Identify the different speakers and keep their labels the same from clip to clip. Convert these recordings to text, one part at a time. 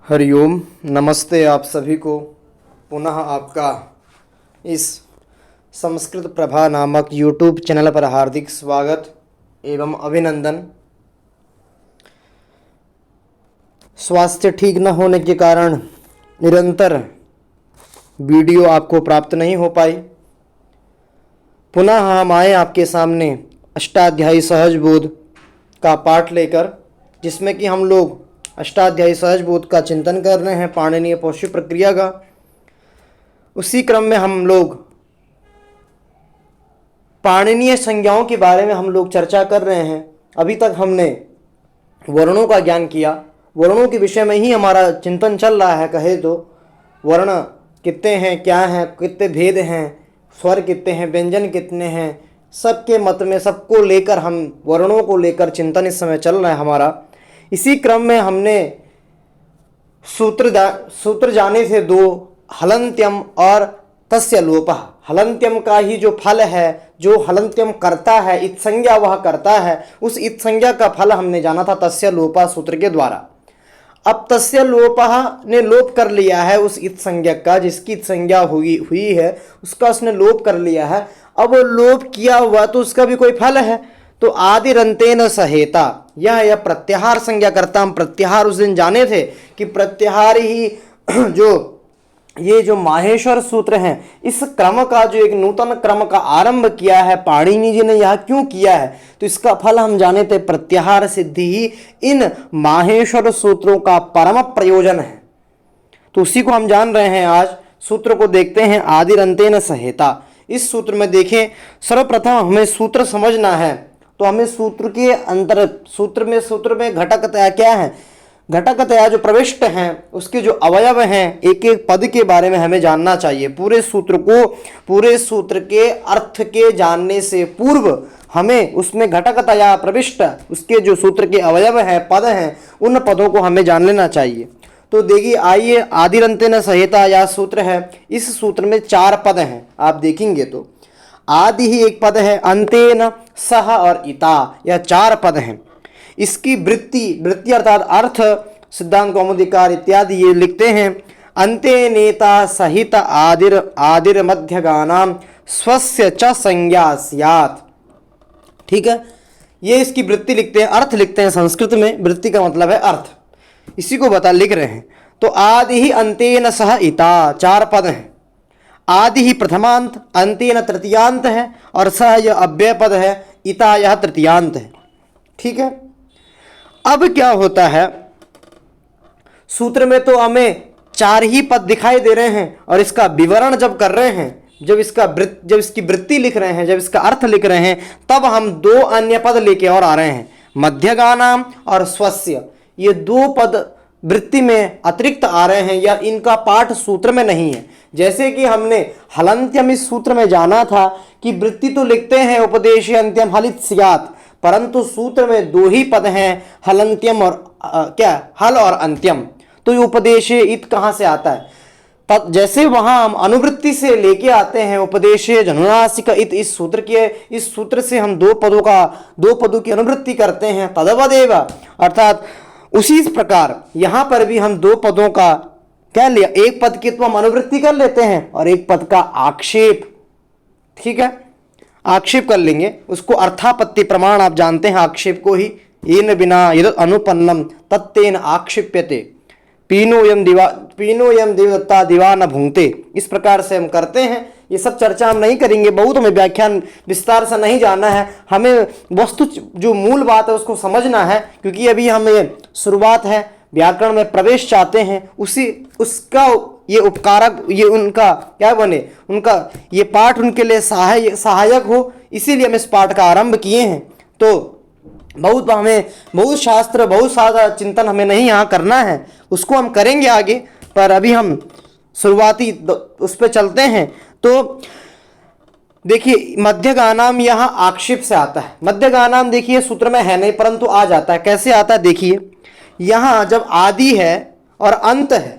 Speaker 1: हरिओम। नमस्ते आप सभी को। पुनः आपका इस संस्कृत प्रभा नामक यूट्यूब चैनल पर हार्दिक स्वागत एवं अभिनंदन। स्वास्थ्य ठीक न होने के कारण निरंतर वीडियो आपको प्राप्त नहीं हो पाई। पुनः हम आए आपके सामने अष्टाध्यायी सहज बोध का पाठ लेकर, जिसमें कि हम लोग अष्टाध्यायी सहज बोध का चिंतन कर रहे हैं, पाणिनीय पौष्टिक प्रक्रिया का। उसी क्रम में हम लोग पाणिनीय संज्ञाओं के बारे में हम लोग चर्चा कर रहे हैं। अभी तक हमने वर्णों का ज्ञान किया, वर्णों के विषय में ही हमारा चिंतन चल रहा है। कहे तो वर्ण कितने हैं, क्या हैं, कितने भेद हैं, स्वर कितने हैं, व्यंजन कितने हैं, सबके मत में सबको लेकर हम वर्णों को लेकर चिंतन इस समय चल रहा है हमारा। इसी क्रम में हमने सूत्र जाने थे दो, हलन्त्यम और तस्य लोपः। हलन्त्यम का ही जो फल है, जो हलन्त्यम करता है, इत संज्ञा वह करता है, उस इत संज्ञा का फल हमने जाना था तस्य लोपः सूत्र के द्वारा। अब तस्य लोपः ने लोप कर लिया है उस इत संज्ञा का, जिसकी इत संज्ञा हुई है उसका उसने लोप कर लिया है। अब वो लोप किया हुआ तो उसका भी कोई फल है, तो आदिरंतेन सहेता, यह प्रत्याहार संज्ञा करता। हम प्रत्याहार उस दिन जाने थे कि प्रत्याहार ही ये जो माहेश्वर सूत्र हैं, इस क्रम का जो एक नूतन क्रम का आरंभ किया है पाणिनि जी ने, यह क्यों किया है, तो इसका फल हम जाने थे प्रत्याहार सिद्धि ही इन माहेश्वर सूत्रों का परम प्रयोजन है। तो उसी को हम जान रहे हैं। आज सूत्र को देखते हैं, आदिरंतेन सहेता। इस सूत्र में देखें, सर्वप्रथम हमें सूत्र समझना है तो हमें सूत्र के अंतर सूत्र में घटकतया क्या है, घटकतया जो प्रविष्ट हैं उसके जो अवयव हैं, एक एक पद के बारे में हमें जानना चाहिए। पूरे सूत्र के अर्थ के जानने से पूर्व हमें उसमें घटकतया प्रविष्ट उसके जो सूत्र के अवयव हैं, पद हैं, उन पदों को हमें जान लेना चाहिए। तो देखिए, आइए, आदिरंतेन सहेता यह सूत्र है। इस सूत्र में 4 पद हैं। आप देखेंगे तो आदि ही एक पद है, अंतेन, सह और इता, यह 4 पद हैं। इसकी वृत्ति अर्थात अर्थ सिद्धांत कौमुदीकार इत्यादि ये लिखते हैं, अंते नेता सहित आदिर मध्यगानाम स्वस्य च संज्ञा स्यात्। ठीक है, ये इसकी वृत्ति लिखते हैं, अर्थ लिखते हैं। संस्कृत में वृत्ति का मतलब है अर्थ, इसी को लिख रहे हैं। तो आदि ही अंतेन सह इता 4 पद हैं। आदि ही प्रथमांत, अंतेन तृतीयांत है, और सह यह अव्यय पद है, इता यह तृतीयांत है। ठीक है, अब क्या होता है, सूत्र में तो हमें 4 ही पद दिखाई दे रहे हैं, और इसका विवरण जब कर रहे हैं, जब इसकी वृत्ति लिख रहे हैं, जब इसका अर्थ लिख रहे हैं, तब हम 2 अन्य पद लेके और आ रहे हैं, मध्यगानाम और स्वस्य। ये 2 पद वृत्ति में अतिरिक्त आ रहे हैं, या इनका पाठ सूत्र में नहीं है। जैसे कि हमने हलन्त्यम इस सूत्र में जाना था कि वृत्ति तो लिखते हैं उपदेशे अंत्यम हलित स्यात्, परंतु सूत्र में 2 ही पद हैं, हलन्त्यम और हल और अंत्यम। तो ये उपदेशे इत कहाँ से आता है? तब जैसे वहां हम अनुवृत्ति से लेके आते हैं उपदेशे जनुनासिक इत, इस सूत्र से हम 2 पदों की अनुवृत्ति करते हैं, तदवदेव, अर्थात उसी प्रकार यहां पर भी हम 2 पदों का क्या लिया, एक पद की तो हम अनुवृत्ति कर लेते हैं और एक पद का आक्षेप। ठीक है, आक्षेप कर लेंगे, उसको अर्थापत्ति प्रमाण आप जानते हैं आक्षेप को ही, येन बिना यद अनुपन्नम तत्तेन आक्षेप्यते, पीनोयम देवदत्ता दिवा न भुंगते। इस प्रकार से हम करते हैं। ये सब चर्चा हम नहीं करेंगे, बहुत हमें व्याख्यान विस्तार से नहीं जाना है, हमें वस्तु जो मूल बात है उसको समझना है, क्योंकि अभी हमें शुरुआत है, व्याकरण में प्रवेश चाहते हैं। उसका ये उपकारक, ये उनका क्या बने, उनका ये पाठ उनके लिए सहायक हो, इसीलिए हम इस पाठ का आरंभ किए हैं। तो बहुत शास्त्र, बहुत सारा चिंतन हमें नहीं यहाँ करना है, उसको हम करेंगे आगे, पर अभी हम शुरुआती उस पर चलते हैं। तो देखिए, मध्यगानाम यहाँ आक्षेप से आता है। मध्यगानाम देखिए सूत्र में है नहीं, परंतु आ जाता है। कैसे आता है देखिए, यहाँ जब आदि है और अंत है,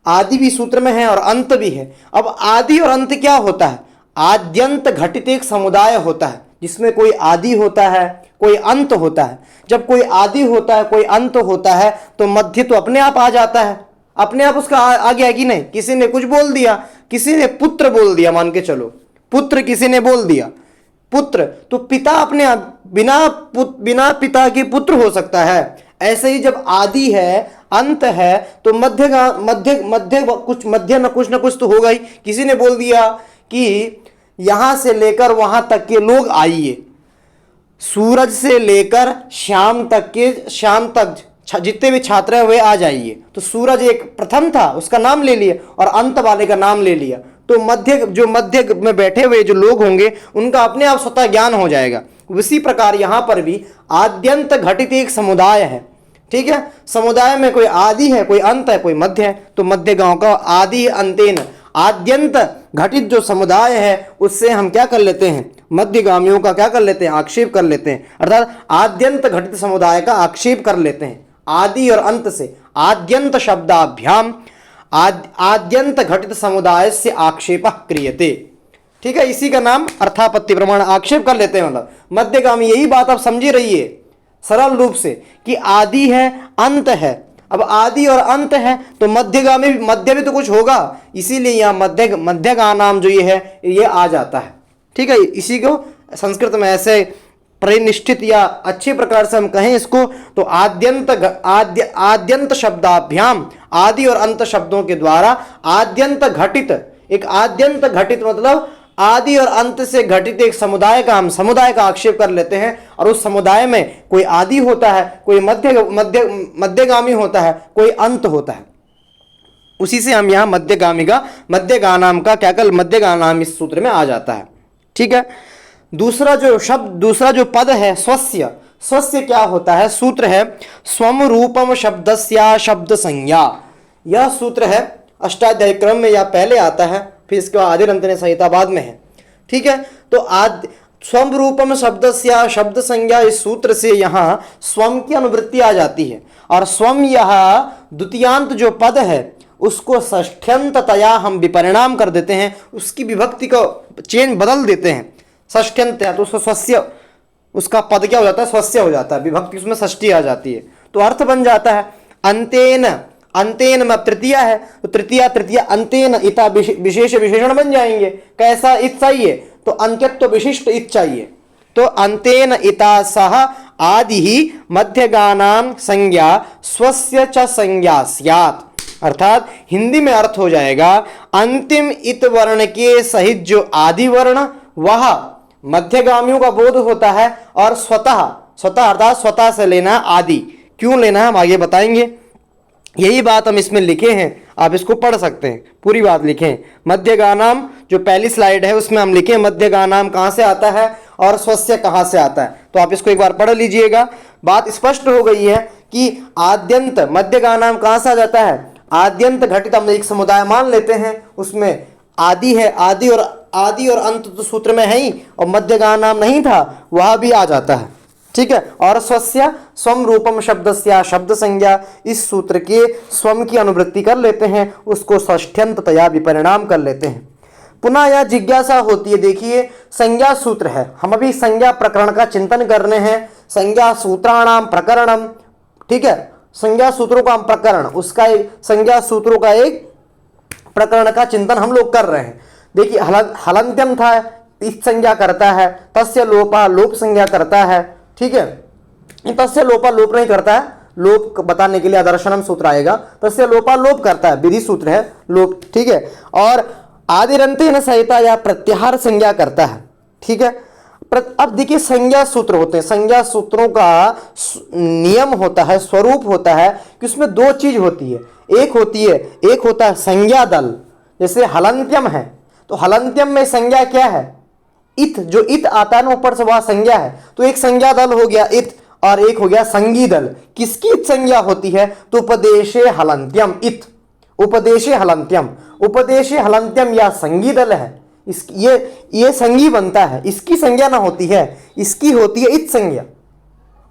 Speaker 1: आदि भी सूत्र में है और अंत भी है। अब आदि और अंत क्या होता है, आद्यंत घटित एक समुदाय होता है। जिसमें कोई आदि होता है, कोई अंत होता है। जब कोई आदि होता है, कोई अंत होता है, तो मध्य तो अपने आप आ जाता है, अपने आप उसका आ गया कि नहीं। किसी ने कुछ बोल दिया, किसी ने पुत्र बोल दिया, मान के चलो पुत्र किसी ने बोल दिया, पुत्र, तो पिता अपने आप बिना पिता के पुत्र हो सकता है। ऐसे ही जब आदि है, अंत है, तो मध्य न कुछ तो होगा ही। किसी ने बोल दिया कि यहां से लेकर वहां तक के लोग आइए, सूरज से लेकर शाम तक जितने भी छात्र हैं वे आ जाइए। तो सूरज एक प्रथम था, उसका नाम ले लिया, और अंत वाले का नाम ले लिया, तो मध्य में बैठे हुए जो लोग होंगे उनका अपने आप स्वतः ज्ञान हो जाएगा। उसी प्रकार यहां पर भी आद्यंत घटित एक समुदाय है, ठीक है। समुदाय में कोई आदि है, कोई अंत है, कोई मध्य है। तो मध्य गांव का आदि अंतेन, आद्यंत घटित जो समुदाय है उससे हम क्या कर लेते हैं, मध्यगामियों का क्या कर लेते हैं, आक्षेप कर लेते हैं। अर्थात आद्यंत घटित समुदाय का आक्षेप कर लेते हैं। आदि और अंत से आद्यंत शब्दाभ्याम आद्यंत घटित समुदाय से आक्षेप क्रियते, ठीक है। इसी का नाम अर्थापत्ति प्रमाण आक्षेप कर लेते हैं। मतलब मध्यगामी, यही बात आप समझी रहिए सरल रूप से कि आदि है, अंत है। अब आदि और अंत है तो मध्य भी तो कुछ होगा, इसीलिए यहाँ मध्य का नाम जो ये है ये आ जाता है, ठीक है। इसी को संस्कृत में ऐसे परिनिष्ठित या अच्छे प्रकार से हम कहें इसको तो आद्यंत शब्दाभ्याम, आदि और अंत शब्दों के द्वारा आद्यंत घटित, एक आद्यंत घटित मतलब आदि और अंत से घटित एक समुदाय का हम समुदाय का आक्षेप कर लेते हैं। और उस समुदाय में कोई आदि होता है, कोई मध्यगामी होता है, कोई अंत होता है। उसी से हम यहाँ मध्यगानाम का क्या कर, मध्यगानाम इस सूत्र में आ जाता है, ठीक है। दूसरा जो पद है स्वस्य क्या होता है, सूत्र है स्वम रूपम शब्दस्या शब्द संज्ञा। यह सूत्र है अष्टाध्यायी क्रम में या पहले आता है, फिर इसके बाद आदिरंतने संहिता बाद में है, ठीक है। तो स्वम रूपम शब्दस्या शब्द संज्ञा, इस सूत्र से यहाँ स्वम की अनुवृत्ति आ जाती है। और स्वम यह द्वितीयांत जो पद है उसको षष्ठ्यंततया हम विपरिणाम कर देते हैं, उसकी विभक्ति को चेंज बदल देते हैं। षष्ठ्यंत है तो उसको स्वस्य, उसका पद क्या हो जाता है, स्वस्य हो जाता है, विभक्ति उसमें षष्ठी आ जाती है, तो अर्थ बन जाता है अंतेन में तृतीया है तो तृतीया अंतेन इता विशेष विशेषण बन जाएंगे। कैसा, इत चाहिए तो अंत्यत्व विशिष्ट इत चाहिए। तो अंतेन इता सह आदि ही मध्यगानाम संज्ञा स्वस्य च संज्ञा स्यात्। अर्थात हिंदी में अर्थ हो जाएगा अंतिम इत वर्ण के सहित जो आदि वर्ण वह मध्यगामियों का बोध होता है, और स्वतः अर्थात स्वतः से लेना आदि। क्यों लेना है हम आगे बताएंगे। यही बात हम इसमें लिखे हैं, आप इसको पढ़ सकते हैं, पूरी बात लिखे हैं। मध्यगानाम जो पहली स्लाइड है उसमें हम लिखे मध्यगानाम कहाँ से आता है और स्वस्य कहाँ से आता है, तो आप इसको एक बार पढ़ लीजिएगा। बात स्पष्ट हो गई है कि आद्यंत मध्यगानाम कहाँ से आ जाता है, आद्यंत घटित हम एक समुदाय मान लेते हैं, उसमें आदि है, आदि और अंत तो सूत्र में है ही, और मध्यगानाम नहीं था वह भी आ जाता है, ठीक है। और स्वस्य स्वम रूपम शब्दस्या शब्द संज्ञा, इस सूत्र के स्वम की अनुवृत्ति कर लेते हैं, उसको षष्ठ्यंततया विपरिणाम कर लेते हैं। पुनः यह जिज्ञासा होती है, देखिए संज्ञा सूत्र है, हम अभी संज्ञा प्रकरण का चिंतन कर रहे हैं, संज्ञा सूत्राणाम प्रकरणम, ठीक है। संज्ञा सूत्रों का हम प्रकरण, उसका एक संज्ञा सूत्रों का एक प्रकरण का चिंतन हम लोग कर रहे हैं। देखिए हलंत्यम था, इस संज्ञा करता है, तस्य लोपा लोप संज्ञा करता है, ठीक है। तस्य लोपा लोप नहीं करता है, लोप बताने के लिए आदर्शनम सूत्र आएगा, तस्य लोपा लोप करता है, विधि सूत्र है लोप, ठीक है। और आदिरंतेन सहिता या प्रत्याहार संज्ञा करता है, ठीक है। अब देखिए संज्ञा सूत्र होते हैं, संज्ञा सूत्रों का नियम होता है, स्वरूप होता है कि उसमें दो चीज होती है, एक होता है संज्ञा दल। जैसे हलंत्यम है तो हलंत्यम में संज्ञा क्या है, इत, जो इत आता है ना ऊपर से वह संज्ञा है, तो एक संज्ञा दल हो गया इत, और एक हो गया संगी दल। किसकी इत संज्ञा होती है, तो उपदेशे हलंत्यम इत, उपदेशे हलंत्यम या संगी दल है, ये संगी बनता है, इसकी संज्ञा ना होती है, इसकी होती है इत संज्ञा।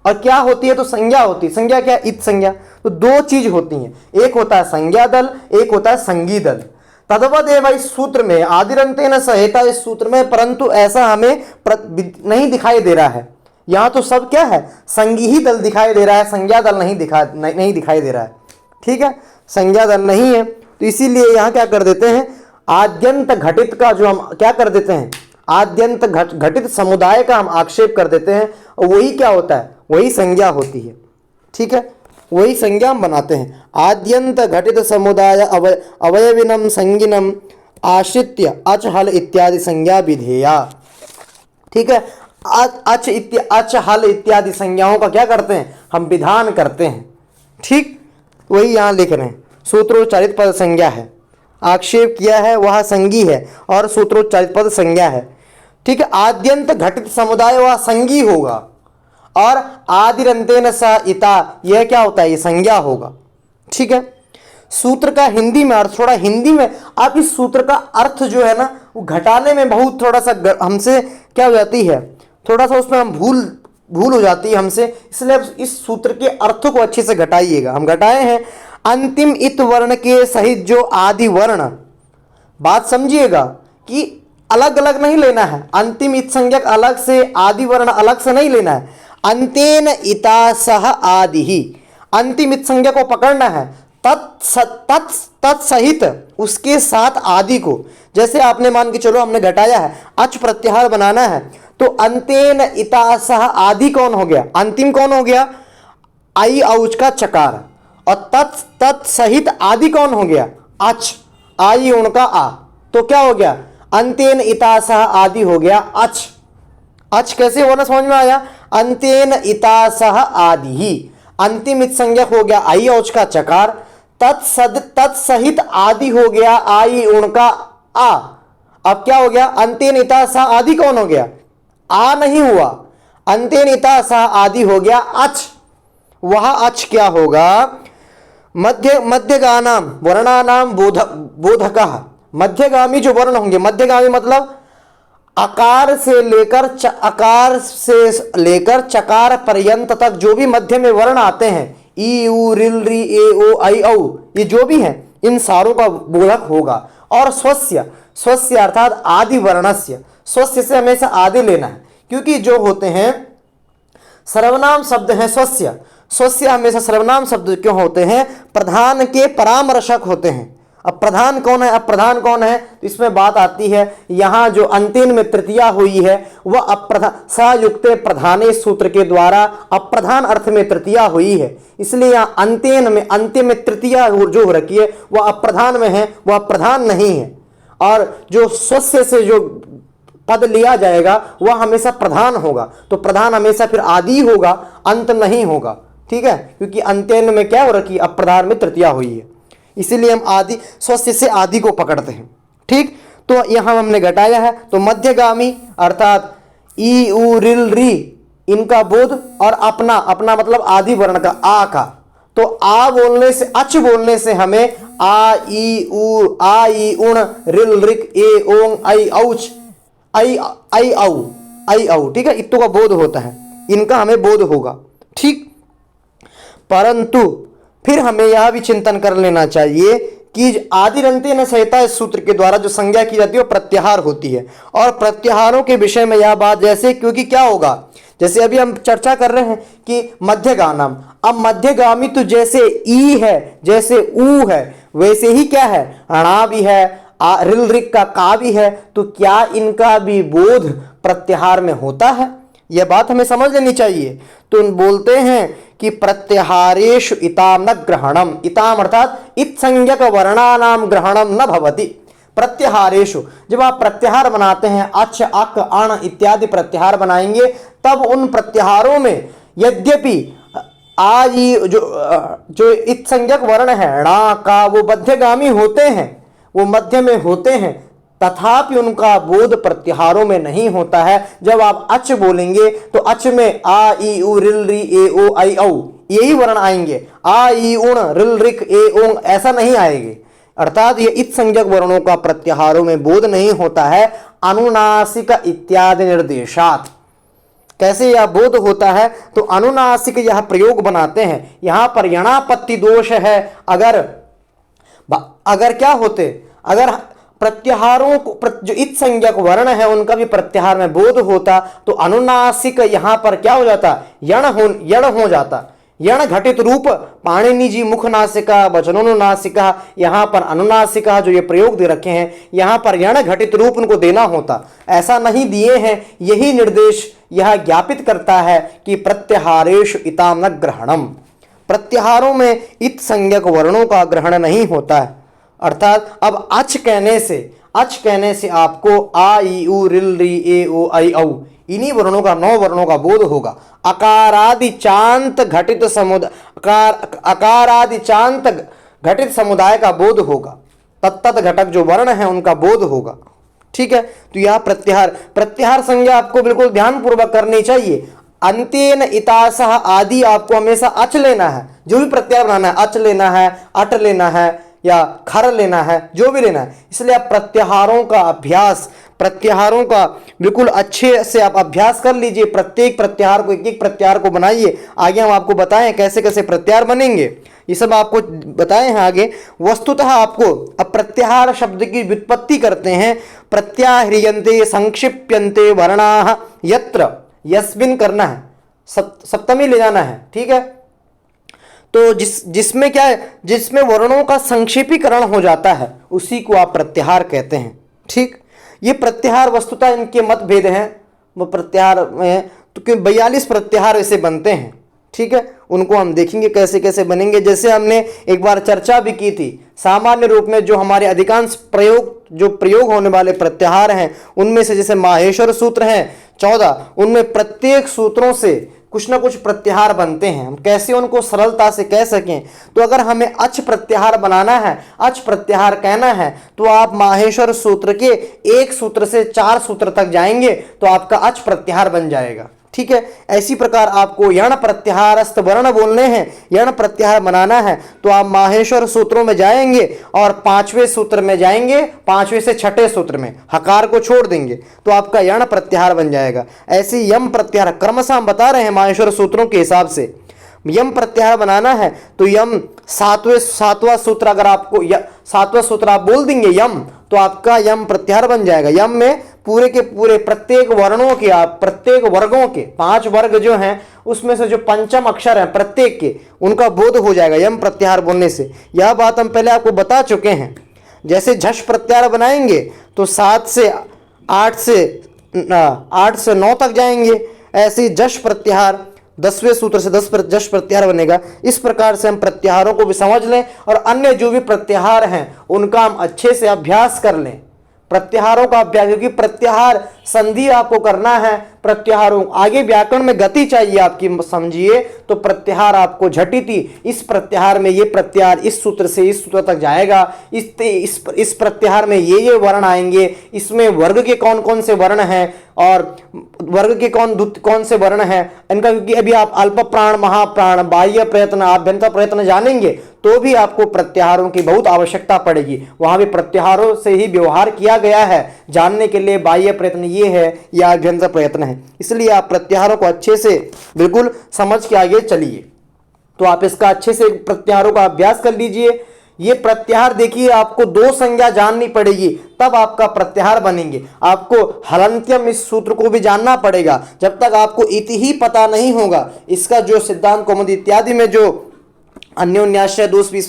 Speaker 1: और क्या होती है, तो संज्ञा होती है, संज्ञा क्या है, इत संज्ञा। तो दो चीज होती हैं, एक होता है संज्ञा दल, एक होता है संगी दल। तद्वदेव इस सूत्र में आदिरंतेन सहेता इस सूत्र में, परंतु ऐसा हमें नहीं दिखाई दे रहा है। यहाँ तो सब क्या है, संज्ञी ही दल दिखाई दे रहा है, संज्ञा दल नहीं दिखाई दे रहा है। ठीक है, संज्ञा दल नहीं है, तो इसीलिए यहाँ क्या कर देते हैं, आद्यंत घटित का जो हम क्या कर देते हैं, आद्यंत घटित समुदाय का हम आक्षेप कर देते हैं, और वही क्या होता है, वही संज्ञा होती है। ठीक है, वही संज्ञा हम बनाते हैं। आद्यंत घटित समुदाय अवयविनम संज्ञिनम आश्रित्य अच हल इत्यादि संज्ञा विधेया। ठीक है, अच हल इत्यादि संज्ञाओं का क्या करते हैं, हम विधान करते हैं। ठीक, वही यहाँ लिख रहे हैं, सूत्रोच्चारित पद संज्ञा है, आक्षेप किया है वह संज्ञी है और सूत्रोच्चारित पद संज्ञा है। ठीक है, आद्यंत घटित समुदाय वह संज्ञी होगा और आदिरंतेन स इता यह क्या होता है, ये संज्ञा होगा। ठीक है, सूत्र का हिंदी में अर्थ, थोड़ा हिंदी में आप इस सूत्र का अर्थ जो है ना वो घटाने में बहुत थोड़ा सा हमसे क्या हो जाती है, थोड़ा सा उसमें हम भूल हो जाती है हमसे, इसलिए आप इस सूत्र के अर्थ को अच्छे से घटाइएगा। हम घटाए हैं, अंतिम इत वर्ण के सहित जो आदि वर्ण, बात समझिएगा कि अलग अलग नहीं लेना है, अंतिम इत संज्ञक अलग से, आदि वर्ण अलग से नहीं लेना है। अंतेन इता सह आदि ही, अंतिम इत संज्ञा को पकड़ना है, तत्सहित उसके साथ आदि को। जैसे आपने मान के चलो हमने घटाया है, अच प्रत्याहार बनाना है, तो अंतेन इता सह आदि कौन हो गया, अंतिम कौन हो गया, आई औच का चकार, और तत्सहित आदि कौन हो गया, अच, आई उनका आ, तो क्या हो गया, अंतेन इता सह आदि हो गया अच। अच कैसे होना समझ में आया, अंतेन इता सह आदि ही, अंतिम इत संज्ञक हो गया आई औच का चकार, तत्सहित आदि हो गया आई उनका आ। अब क्या हो गया, अंतेन इता सह आदि कौन हो गया, आ नहीं हुआ, अंतेन इता सह आदि हो गया अच। वह अच क्या होगा, मध्यगानाम वर्णानाम बोधकः, मध्यगामी जो वर्ण होंगे, मध्यगामी मतलब अकार से लेकर चकार पर्यंत तक जो भी मध्य में वर्ण आते हैं, ई उ रिल री ए ओ आई औ, ये जो भी हैं इन सारों का बोधक होगा। और स्वस्य अर्थात आदि वर्णस्य, स्वस्य से हमेशा आदि लेना है, क्योंकि जो होते हैं सर्वनाम शब्द हैं स्वस्य हमेशा सर्वनाम शब्द क्यों होते हैं, प्रधान के परामर्शक होते हैं। अब प्रधान कौन है, अब प्रधान कौन है, तो इसमें बात आती है, यहाँ जो अंत्यन में तृतीया हुई है वह अप्रधान सयुक्ते प्रधाने सूत्र के द्वारा अप्रधान अर्थ में तृतीया हुई है, इसलिए यहाँ अंत्यन में अंत्य में तृतीया जो हो रखी है वह अप्रधान में है, वह प्रधान नहीं है। और जो स्वस्य से जो पद लिया जाएगा वह हमेशा प्रधान होगा, तो प्रधान हमेशा फिर आदि होगा, अंत नहीं होगा। ठीक है, क्योंकि अंत्यन में क्या हो रखी है, अप्रधान में तृतीया हुई है, इसीलिए हम आदि स्वस्य से आदि को पकड़ते हैं। ठीक, तो यहां हमने घटाया है, तो मध्यगामी अर्थात ई उ रिल री इनका बोध, और अपना मतलब आदि वर्ण का आ का, तो आ बोलने से अच बोलने से हमें आ ई उण रिल रिक ए ओंग आई औच आई औ, ठीक है, इत्तों का बोध होता है, इनका हमें बोध होगा। ठीक, परंतु फिर हमें यह भी चिंतन कर लेना चाहिए कि आदिरंतेन सहिता इस सूत्र के द्वारा जो संज्ञा की जाती है वो प्रत्याहार होती है, और प्रत्याहारों के विषय में यह बात, जैसे क्योंकि क्या होगा, जैसे अभी हम चर्चा कर रहे हैं कि मध्यगानम, अब मध्यगामी तो जैसे ई है, जैसे ऊ है, वैसे ही क्या है, णा भी है, रिल रिक का का भी है, तो क्या इनका भी बोध प्रत्याहार में होता है, यह बात हमें समझ लेनी चाहिए। तो बोलते हैं कि प्रत्याहारेषु इताम न ग्रहणम, इताम अर्थात इत संज्ञक वर्णानाम ग्रहणम न भवति। प्रत्याहारेषु, जब आप प्रत्याहार बनाते हैं, अच अक अण इत्यादि प्रत्याहार बनाएंगे, तब उन प्रत्याहारों में यद्यपि आई जो इत संज्ञक वर्ण है णा का, वो मध्यगामी होते हैं, वो मध्य में होते हैं, तथापि उनका बोध प्रत्याहारों में नहीं होता है। जब आप अच बोलेंगे तो अच में आ ई उ रिल री ए ओ आई औ यही वर्ण आएंगे, आ ई उण रिल रिक ए ओंग ऐसा नहीं आएंगे, अर्थात ये इत संज्ञक वर्णों का प्रत्याहारों में बोध नहीं होता है। अनुनासिक इत्यादि निर्देशात, कैसे यह बोध होता है, तो अनुनासिक यह प्रयोग बनाते हैं। यहां पर यणापत्ति दोष है, अगर क्या होते, अगर प्रत्याहारों को जो इत संज्ञक वर्ण है उनका भी प्रत्याहार में बोध होता तो अनुनासिक यहां पर क्या हो जाता, यण हो जाता। यण घटित रूप पाणिनि जी मुख नासिका वचनोनुनासिका, यहां पर अनुनासिका जो ये प्रयोग दे रखे हैं यहां पर यण घटित रूप उनको देना होता, ऐसा नहीं दिए हैं। यही निर्देश यह ज्ञापित करता है कि प्रत्याहारेषु इताम न ग्रहणम, प्रत्याहारों में इत संज्ञक वर्णों का ग्रहण नहीं होता है। अर्थात अब अच कहने से आपको आ ई उ रिल री ए ओ आई औ इन्हीं वर्णों का 9 वर्णों का बोध होगा। अकारादि चांत घटित समुदाय का बोध होगा, तत्त घटक जो वर्ण है उनका बोध होगा। ठीक है, तो यह प्रत्याहार संज्ञा आपको बिल्कुल ध्यानपूर्वक करनी चाहिए। अंत्येन इतासह आदि आपको हमेशा अच लेना है, जो भी प्रत्याहार बनाना है अच लेना है, अट लेना है या खर लेना है, जो भी लेना है। इसलिए आप प्रत्याहारों का बिल्कुल अच्छे से आप अभ्यास कर लीजिए। प्रत्येक प्रत्याहार को एक प्रत्याहार को बनाइए। आगे हम आपको बताएं कैसे कैसे प्रत्याहार बनेंगे, ये सब आपको बताए हैं आगे। वस्तुतः आपको अब प्रत्याहार शब्द की व्युत्पत्ति करते हैं। प्रत्याह्रियन्ते संक्षिप्यन्ते वर्णाः यत्र, यस्मिन करना है, सप्तमी ले जाना है। ठीक है, तो जिसमें क्या है, जिसमें वर्णों का संक्षेपीकरण हो जाता है उसी को आप प्रत्याहार कहते हैं। ठीक, ये प्रत्याहार वस्तुतः इनके मतभेद हैं। वो प्रत्याहार में तो 42 प्रत्याहार ऐसे बनते हैं। ठीक है, उनको हम देखेंगे कैसे कैसे बनेंगे। जैसे हमने एक बार चर्चा भी की थी, सामान्य रूप में जो हमारे अधिकांश प्रयोग होने वाले प्रत्याहार हैं उनमें से जैसे माहेश्वर सूत्र हैं 14, उनमें प्रत्येक सूत्रों से कुछ ना कुछ प्रत्याहार बनते हैं। हम कैसे उनको सरलता से कह सकें, तो अगर हमें अच प्रत्याहार बनाना है, अच प्रत्याहार कहना है, तो आप माहेश्वर सूत्र के 1 सूत्र से 4 सूत्र तक जाएंगे तो आपका अच प्रत्याहार बन जाएगा। ठीक है, ऐसी प्रकार आपको यण प्रत्याहारस्थ वर्ण बोलने हैं, यण प्रत्याहार बनाना है तो आप माहेश्वर सूत्रों में जाएंगे और 5वें सूत्र में जाएंगे, 5वें से 6ठे सूत्र में हकार को छोड़ देंगे तो आपका यण प्रत्याहार बन जाएगा। ऐसे यम प्रत्याहार क्रमशः हम बता रहे हैं माहेश्वर सूत्रों के हिसाब से। यम प्रत्याहार बनाना है तो यम सातवां सूत्र, अगर आपको 7वां सूत्र आप बोल देंगे यम, तो आपका यम प्रत्याहार बन जाएगा। यम में पूरे के पूरे प्रत्येक वर्णों के, आप प्रत्येक वर्गों के 5 वर्ग जो हैं उसमें से जो पंचम अक्षर हैं प्रत्येक के, उनका बोध हो जाएगा यम प्रत्याहार बोलने से। यह बात हम पहले आपको बता चुके हैं। जैसे झष प्रत्याहार बनाएंगे तो 8 से 9 तक जाएंगे। ऐसे जश प्रत्याहार 10वें सूत्र से जश प्रत्याहार बनेगा। इस प्रकार से हम प्रत्याहारों को भी समझ लें और अन्य जो भी प्रत्याहार हैं उनका हम अच्छे से अभ्यास कर लें। प्रत्याहारों का अभ्यास, क्योंकि प्रत्याहार संधि आपको करना है। प्रत्याहारों आगे व्याकरण में गति चाहिए आपकी, समझिए, तो प्रत्याहार आपको झटिति, इस प्रत्याहार में ये प्रत्याहार इस सूत्र से इस सूत्र तक जाएगा, इस प्रत्याहार में ये वर्ण आएंगे, इसमें वर्ग के कौन कौन से वर्ण हैं और वर्ग के कौन से वर्ण हैं इनका, क्योंकि अभी आप अल्प प्राण, महाप्राण, बाह्य प्रयत्न, आभ्यंतर प्रयत्न जानेंगे तो भी आपको प्रत्याहारों की बहुत आवश्यकता पड़ेगी। वहां भी प्रत्याहारों से ही व्यवहार किया गया है जानने के लिए, बाह्य प्रयत्न ये है या आभ्यंतर प्रयत्न है। इसलिए आप प्रत्याहारों को अच्छे से बिल्कुल समझ के आगे चलिए। तो आप इसका अच्छे से प्रत्याहारों का अभ्यास कर लीजिए। ये प्रत्याहार देखिए, आपको 2 संज्ञा जाननी पड़ेगी तब आपका प्रत्याहार बनेंगे। आपको हलंत्यम इस सूत्र को भी जानना पड़ेगा। जब तक आपको इति ही पता नहीं होगा, इसका जो सिद्धांत कौमुदी इत्यादि में जो अन्योन्याश्रय दोष भी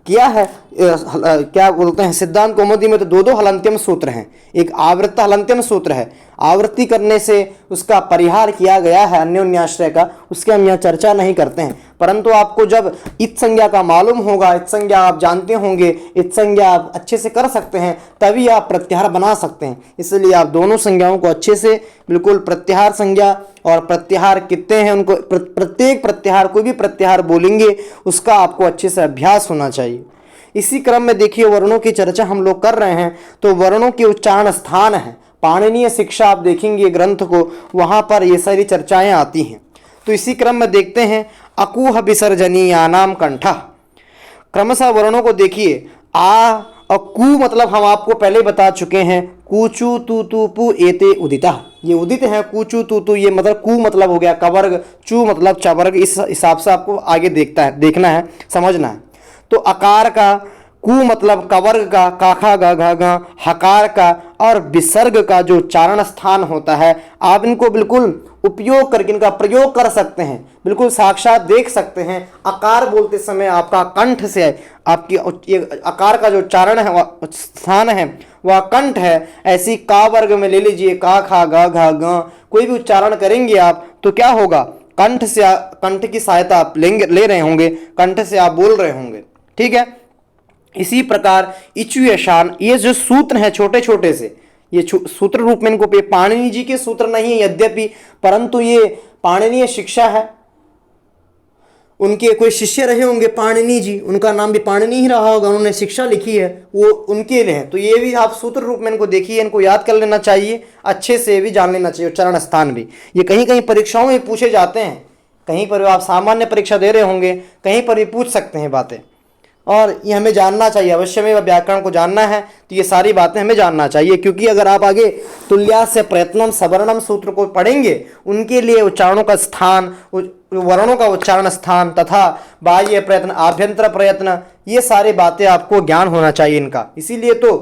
Speaker 1: किया है, क्या बोलते हैं, सिद्धांत कौमुदी में तो 2 हलंत्यम सूत्र हैं। एक आवृत्त हलंत्यम सूत्र है, आवृत्ति करने से उसका परिहार किया गया है अन्योन्याश्रय का, उसके हम यहाँ चर्चा नहीं करते हैं। परंतु आपको जब इत संज्ञा का मालूम होगा, इत संज्ञा आप जानते होंगे, इत संज्ञा आप अच्छे से कर सकते हैं, तभी आप प्रत्याहार बना सकते हैं। इसलिए आप दोनों संज्ञाओं को अच्छे से बिल्कुल प्रत्याहार संज्ञा और प्रत्याहार कितने हैं उनको, प्रत्येक प्रत्याहार को भी प्रत्याहार बोलेंगे, उसका आपको अच्छे से अभ्यास होना चाहिए। इसी क्रम में देखिए, वर्णों की चर्चा हम लोग कर रहे हैं तो वर्णों के उच्चारण स्थान है, पाणिनीय शिक्षा आप देखेंगे ग्रंथ को, वहां पर ये सारी चर्चाएं आती हैं। तो इसी क्रम में देखते हैं अकुह विसर्जनीयानाम कंठः। क्रमशः वर्णों को देखिए, आ और कु मतलब हम आपको पहले बता चुके हैं, कूचू तू तू पु एते उदिता, ये उदित है। कूचू तू तू ये मतलब कु मतलब हो गया कवर्ग, चू मतलब चवर्ग। इस हिसाब से आपको आगे देखना है, समझना है। तो अकार का कु मतलब कवर्ग का, काखा गा घा गा, हकार का और विसर्ग का जो उच्चारण स्थान होता है, आप इनको बिल्कुल उपयोग करके इनका प्रयोग कर सकते हैं, बिल्कुल साक्षात देख सकते हैं। अकार बोलते समय आपका कंठ से आपकी अकार का जो उच्चारण है स्थान है वह कंठ है। ऐसी का वर्ग में ले लीजिए, का खा गा घा गा, कोई भी उच्चारण करेंगे आप तो क्या होगा, कंठ से कंठ की सहायता आप ले रहे होंगे, कंठ से आप बोल रहे होंगे। ठीक है, इसी प्रकार इचु यशान, ये जो सूत्र हैं छोटे छोटे से, ये सूत्र रूप में इनको पाणिनि जी के सूत्र नहीं है यद्यपि, परंतु ये पाणिनीय शिक्षा है। उनके कोई शिष्य रहे होंगे पाणिनि जी, उनका नाम भी पाणिनि ही रहा होगा, उन्होंने शिक्षा लिखी है, वो उनके लिए है। तो ये भी आप सूत्र रूप में इनको देखिए, इनको याद कर लेना चाहिए, अच्छे से भी जान लेना चाहिए, उच्चारण स्थान भी। ये कहीं कहीं परीक्षाओं में पूछे जाते हैं, कहीं पर आप सामान्य परीक्षा दे रहे होंगे, कहीं पर भी पूछ सकते हैं बातें, और ये हमें जानना चाहिए, अवश्य में व्याकरण को जानना है तो ये सारी बातें हमें जानना चाहिए। क्योंकि अगर आप आगे तुल्यास्य प्रयत्नम सवर्णम सूत्र को पढ़ेंगे, उनके लिए उच्चारणों का स्थान, वर्णों का उच्चारण स्थान तथा बाह्य प्रयत्न, आभ्यंतर प्रयत्न, ये सारी बातें आपको ज्ञान होना चाहिए इनका। इसीलिए तो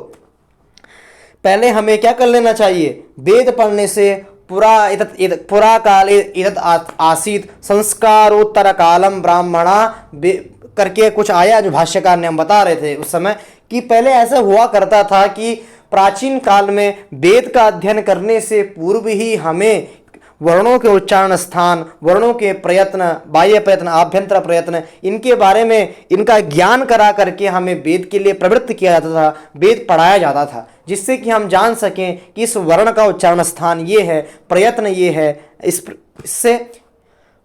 Speaker 1: पहले हमें क्या कर लेना चाहिए, वेद पढ़ने से पुरा काले इदत आसीत संस्कारोत्तर कालम ब्राह्मणा करके कुछ आया जो भाष्यकार ने हम बता रहे थे उस समय, कि पहले ऐसा हुआ करता था कि प्राचीन काल में वेद का अध्ययन करने से पूर्व ही हमें वर्णों के उच्चारण स्थान, वर्णों के प्रयत्न, बाह्य प्रयत्न, आभ्यंतर प्रयत्न, इनके बारे में इनका ज्ञान करा करके हमें वेद के लिए प्रवृत्त किया जाता था, वेद पढ़ाया जाता था, जिससे कि हम जान सकें कि इस वर्ण का उच्चारण स्थान ये है, प्रयत्न ये है, इससे।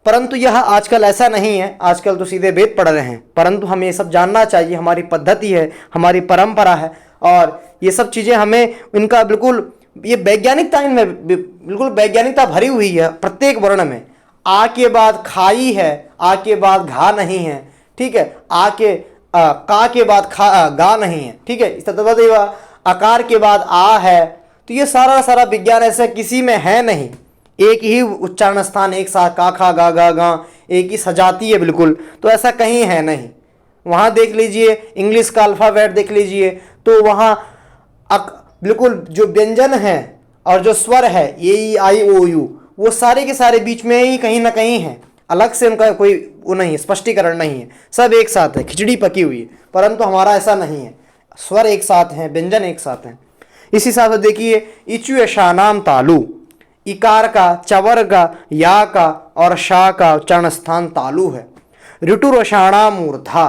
Speaker 1: परंतु यह आजकल ऐसा नहीं है, आजकल तो सीधे वेद पढ़ रहे हैं, परंतु हमें ये सब जानना चाहिए, हमारी पद्धति है, हमारी परंपरा है, और ये सब चीज़ें हमें इनका बिल्कुल, ये वैज्ञानिकता इनमें बिल्कुल वैज्ञानिकता भरी हुई है प्रत्येक वर्ण में। आ के बाद खाई है, आ के बाद घा नहीं है, ठीक है, का के बाद गा नहीं है, ठीक है, इस तद्वदेव अकार के बाद आ है। तो ये सारा विज्ञान ऐसा किसी में है नहीं, एक ही उच्चारण स्थान, एक साथ का खा गा गा गा, एक ही सजाती है बिल्कुल, तो ऐसा कहीं है नहीं। वहाँ देख लीजिए इंग्लिश का अल्फ़ाबेट देख लीजिए, तो वहाँ बिल्कुल जो व्यंजन है और जो स्वर है ए आई ओ यू, वो सारे के सारे बीच में ही कहीं ना कहीं है, अलग से उनका कोई वो नहीं है, स्पष्टीकरण नहीं है, सब एक साथ है, खिचड़ी पकी हुई है। परंतु हमारा ऐसा नहीं है, स्वर एक साथ हैं, व्यंजन एक साथ हैं। इस हिसाब से देखिए, इचु यशानाम तालु, इकार का, चवर का, या का और शा का उच्चारण स्थान तालु है। ऋटु रसाणा मूर्धा,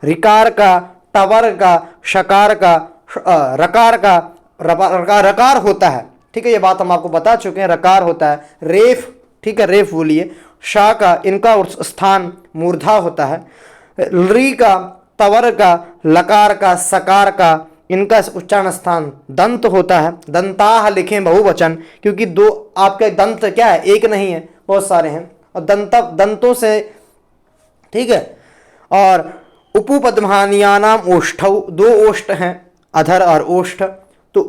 Speaker 1: रिकार का, टवर का, शकार का, रकार का, रकार होता है, ठीक है, ये बात हम आपको बता चुके हैं, रकार होता है। रेफ, ठीक है, रेफ बोलिए। शा का, इनका स्थान मूर्धा होता है। री का, तवर का, लकार का, सकार का, इनका उच्चारण स्थान दंत होता है। दंताह लिखें बहुवचन, क्योंकि दो आपके दंत क्या है, एक नहीं है, बहुत सारे हैं, और दंतों से, ठीक है। और उपपद्मानियानाम ओष्ठौ, दो ओष्ठ हैं, अधर और ओष्ठ, तो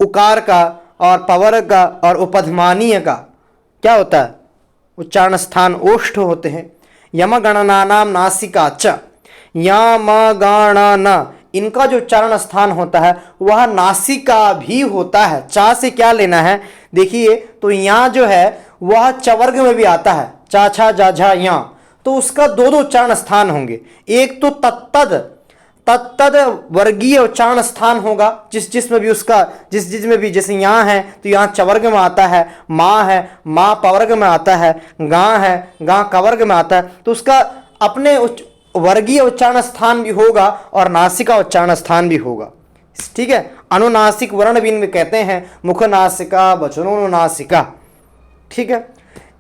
Speaker 1: उकार का और पवर का और उपधमानीय का क्या होता है, उच्चारण स्थान ओष्ठ होते हैं। यमगणनानाम नासिका च, यमगणना, इनका जो उच्चारण स्थान होता है वह नासिका भी होता है। चा से क्या लेना है देखिए, तो यहाँ जो है वह चवर्ग में भी आता है, चा छा जा झा या, तो उसका दो उच्चारण स्थान होंगे। एक तो तत्तद वर्गीय उच्चारण स्थान होगा, जिसमें भी उसका जिसमें भी, जैसे यहाँ है तो यहाँ चवर्ग में आता है, माँ है माँ पवर्ग में आता है, गाँ है गाँ कवर्ग में आता है, तो उसका अपने वर्गीय उच्चारण स्थान भी होगा और नासिका उच्चारण स्थान भी होगा, ठीक है। अनुनासिक वर्ण भी इनमें कहते हैं, मुख नासिका, वचनोनुनासिका, ठीक है।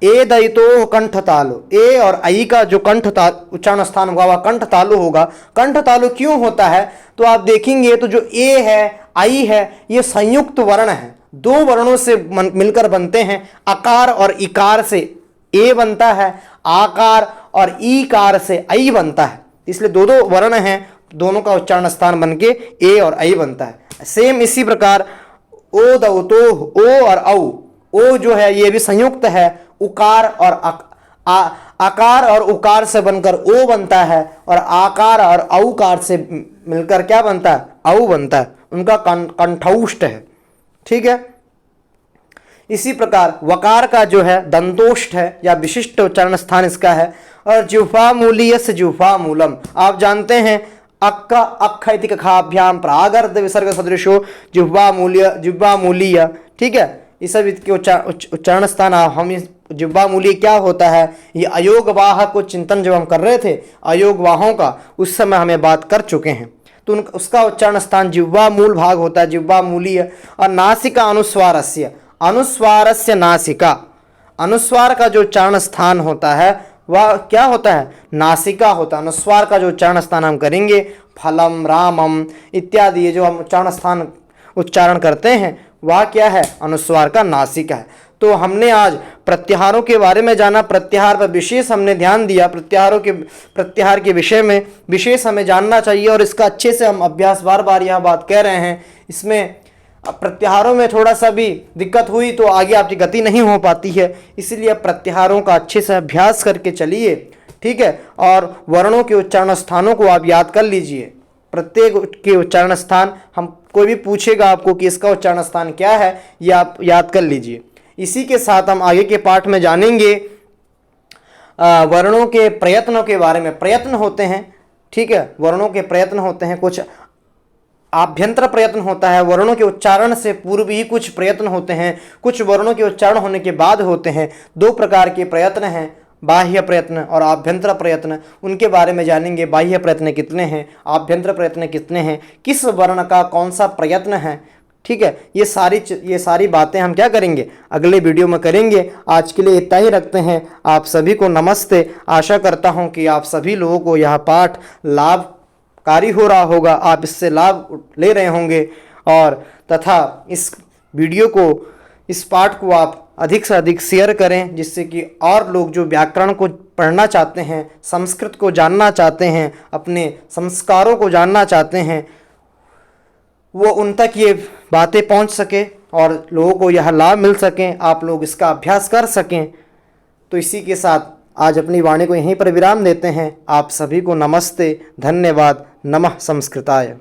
Speaker 1: ए दयितो कंठ तालु, ए और आई का जो कंठ उच्चारण स्थान होगा वह कंठ तालु होगा। कंठ तालु क्यों होता है, तो आप देखेंगे तो जो ए है, आई है, ये संयुक्त वर्ण है, दो वर्णों से मिलकर बनते हैं। अकार और इकार से ए बनता है, आकार और ईकार से आई बनता है, इसलिए दो वर्ण हैं, दोनों का उच्चारण स्थान बनके ए और आई बनता है। सेम इसी प्रकार ओ दौतो, ओ और औ, ओ जो है ये भी संयुक्त है, उकार और आकार और उकार से बनकर ओ बनता है, और आकार और औकार से मिलकर क्या बनता है, औ बनता है, उनका कंठौष्ठ है। ठीक है। इसी प्रकार वकार का जो है दंतोष्ठ है या विशिष्ट उच्चारण स्थान इसका है। और जिह्वा मूलीय से जिह्वा मूलम, आप जानते हैं अक्का अक्ख इति कखाभ्याम प्रागर्ध विसर्ग सदृशो जिह्वा मूलीय। ठीक है, इस सब के उच्चारण स्थान हम इस जिह्वा मूलीय क्या होता है, ये अयोगवाह को चिंतन जब हम कर रहे थे अयोगवाहों का, उस समय हमें बात कर चुके हैं। तो उसका उच्चारण स्थान जिह्वा मूल भाग होता है, जिह्वा मूलीय। और नासिका अनुस्वारस्य, अनुस्वारस्य नासिका, अनुस्वार का जो उच्चारण स्थान होता है वह क्या होता है, नासिका होता है। अनुस्वार का जो उच्चारण स्थान हम करेंगे, फलम रामम इत्यादि ये जो हम उच्चारण करते हैं वह क्या है, अनुस्वार का नासिका है। तो हमने आज प्रत्याहारों के बारे में जाना, प्रत्याहार पर विशेष हमने ध्यान दिया, प्रत्याहार के विषय में विशेष हमें जानना चाहिए और इसका अच्छे से हम अभ्यास बार बार यह बात कह रहे हैं। इसमें प्रत्याहारों में थोड़ा सा भी दिक्कत हुई तो आगे आपकी गति नहीं हो पाती है, इसलिए प्रत्याहारों का अच्छे से अभ्यास करके चलिए। ठीक है। और वर्णों के उच्चारण स्थानों को आप याद कर लीजिए, प्रत्येक के उच्चारण स्थान, हम कोई भी पूछेगा आपको कि इसका उच्चारण स्थान क्या है, ये आप याद कर लीजिए। इसी के साथ हम आगे के पाठ में जानेंगे वर्णों के प्रयत्नों के बारे में। प्रयत्न होते हैं, ठीक है, वर्णों के प्रयत्न होते हैं, कुछ आभ्यंतर प्रयत्न होता है, वर्णों के उच्चारण से पूर्व ही कुछ प्रयत्न होते हैं, कुछ वर्णों के उच्चारण होने के बाद होते हैं। दो प्रकार के प्रयत्न हैं, बाह्य प्रयत्न और आभ्यंतर प्रयत्न। उनके बारे में जानेंगे, बाह्य प्रयत्न कितने हैं, आभ्यंतर प्रयत्न कितने हैं, किस वर्ण का कौन सा प्रयत्न है। ठीक है, ये सारी बातें हम क्या करेंगे, अगले वीडियो में करेंगे। आज के लिए इतना ही रखते हैं। आप सभी को नमस्ते। आशा करता हूँ कि आप सभी लोगों को यह पाठ लाभकारी हो रहा होगा, आप इससे लाभ ले रहे होंगे और तथा इस वीडियो को, इस पाठ को आप अधिक से अधिक शेयर करें, जिससे कि और लोग जो व्याकरण को पढ़ना चाहते हैं, संस्कृत को जानना चाहते हैं, अपने संस्कारों को जानना चाहते हैं, वो उन तक ये बातें पहुंच सके और लोगों को यह लाभ मिल सकें, आप लोग इसका अभ्यास कर सकें। तो इसी के साथ आज अपनी वाणी को यहीं पर विराम देते हैं। आप सभी को नमस्ते, धन्यवाद, नमः संस्कृताय।